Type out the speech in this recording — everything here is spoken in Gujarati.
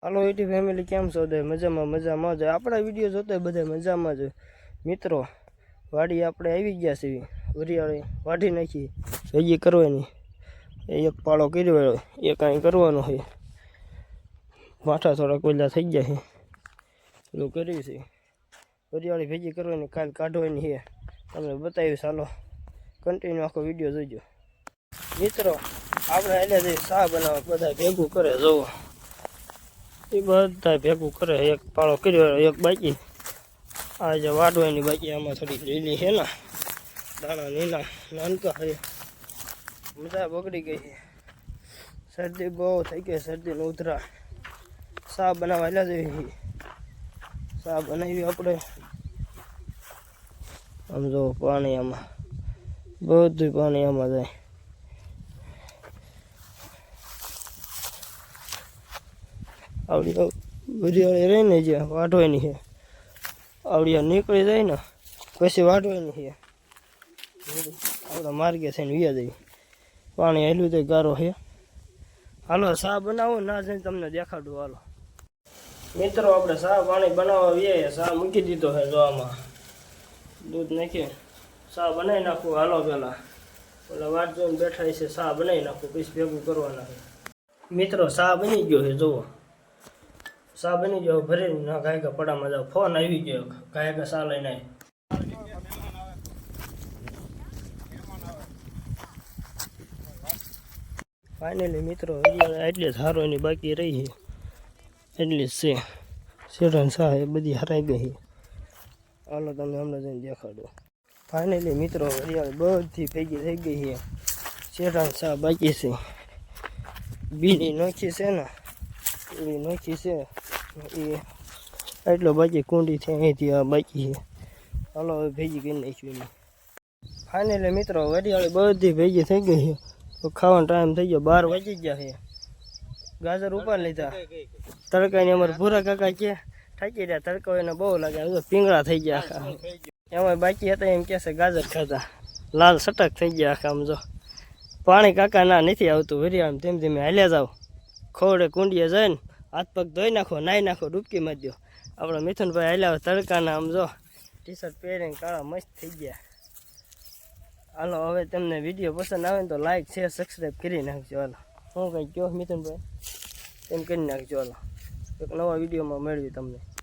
હાલો યુટ્યુબ ફેમિલી કેમ છો? મજામાં જ આપણા વિડીયો જોતા બધા મજામાં જ મિત્રો. વાડી આપણે આવી ગયા છે, વરિયાળી વાઢી નાખી, ભેગી કરવાની. એક પાળો કર્યો, એ કાંઈ કરવાનો છે. માથા થોડા કોયલા થઈ ગયા છે, એવું કર્યું છે. વરિયાળી ભેગી કરવાની, કાલ કાઢવાની છે. તમને બતાવીશ, હાલો કન્ટિન્યુ આખો વિડીયો જોઈજો મિત્રો. આપણે એટલે જઈ ચા બનાવવા, બધા ભેગું કરે જોવો. એ બધા ભેગું કરે, એક પાળો કર્યો, એક બાકી આ જે વાઢવાની બાકી. આમાં થોડીક લીલી છે ને દાણા નીના નાનકા છે, મજા બગડી ગઈ છે. શરદી બહુ થઈ ગઈ, શરદીને ઉધરા. ચા બનાવવા એટલે જઈએ, ચા બનાવી આપણે. આમ જો પાણી, આમાં બધું પાણી આમાં જાય. આવડી વરિયાળી રહીને જે વાઢવાની છે, આવડિયા નીકળી જાય ને પછી વાઢવાની છે. આપણા માર્ગે થઈને વ્યા જાય. પાણી હેલું તો ગારો છે. હાલો ચા બનાવો, ના જઈને તમને દેખાડું. હાલો મિત્રો, આપણે ચા પાણી બનાવવા વ્યાએ. ચા મૂકી દીધો છે, જો આમાં દૂધ નાખી ચા બનાવી નાખું. હાલો પેલા ઓલા વાટ જોઈને બેઠા છે, ચા બનાવી નાખું, પછી ભેગું કરવાના છે. મિત્રો ચા બની ગયો છે, જુઓ ચા બની ગયો. ભરી ના ગાયકા પડામાં જાવ, ફોન આવી ગયો, ગાયકા ચા લઈને આવી. ફાઇનલી મિત્રો, એટલી જ હારવાની બાકી રહી છે, એટલી જ છે. શેઠાની ચા એ બધી હરાઈ ગઈ છે. હાલો તમને હમણાં જઈને દેખાડો. ફાઇનલી મિત્રો, વરિયાળી બધી ભેગી થઈ ગઈ છે. શેઠાની ચા બાકી છે, બીની નોખી છે ને, એવી નોખી છે. એ એટલો બાકી કુંડી છે, અહીંથી આ બાકી છે. હાલો હવે ભેગી કરી નાખ્યું એની. ફાઇનલી મિત્રો, વરિયાળી બધી ભેગી થઈ ગઈ છે. તો ખાવાનો ટાઈમ થઈ ગયો, 12 વાગી ગયા છે. ગાજર ઉપાડ લીધા. તડકાની અમારે ભૂરા કાકા કે થાકી રહ્યા, તડકો એને બહુ લાગે, પીંગળા થઈ ગયા આખા. એમાં બાકી હતા, એમ કે છે ગાજર ખાધા, લાલ સટક થઈ ગયા આખા. આમ જો પાણી કાકા ના નથી આવતું. વરિયાળી ધીમે ધીમે હાલ્યા જાવ. ખોડે કુંડીએ જઈને હાથ પગ ધોઈ નાખો, નાહી નાખો, ડૂબકી મારી દો. આપણા મિથુનભાઈ હાલ્યા તડકાના, આમ જો ટી શર્ટ પહેરીને કાળા મસ્ત થઈ ગયા. હાલો હવે તમને વિડીયો પસંદ આવે ને તો લાઈક શેર સબસ્ક્રાઈબ કરી નાખજો. હાલો હું કંઈ કહો મિથુનભાઈ, એમ કરી નાખજો. હાલો એક નવા વિડીયોમાં મેળવી તમને.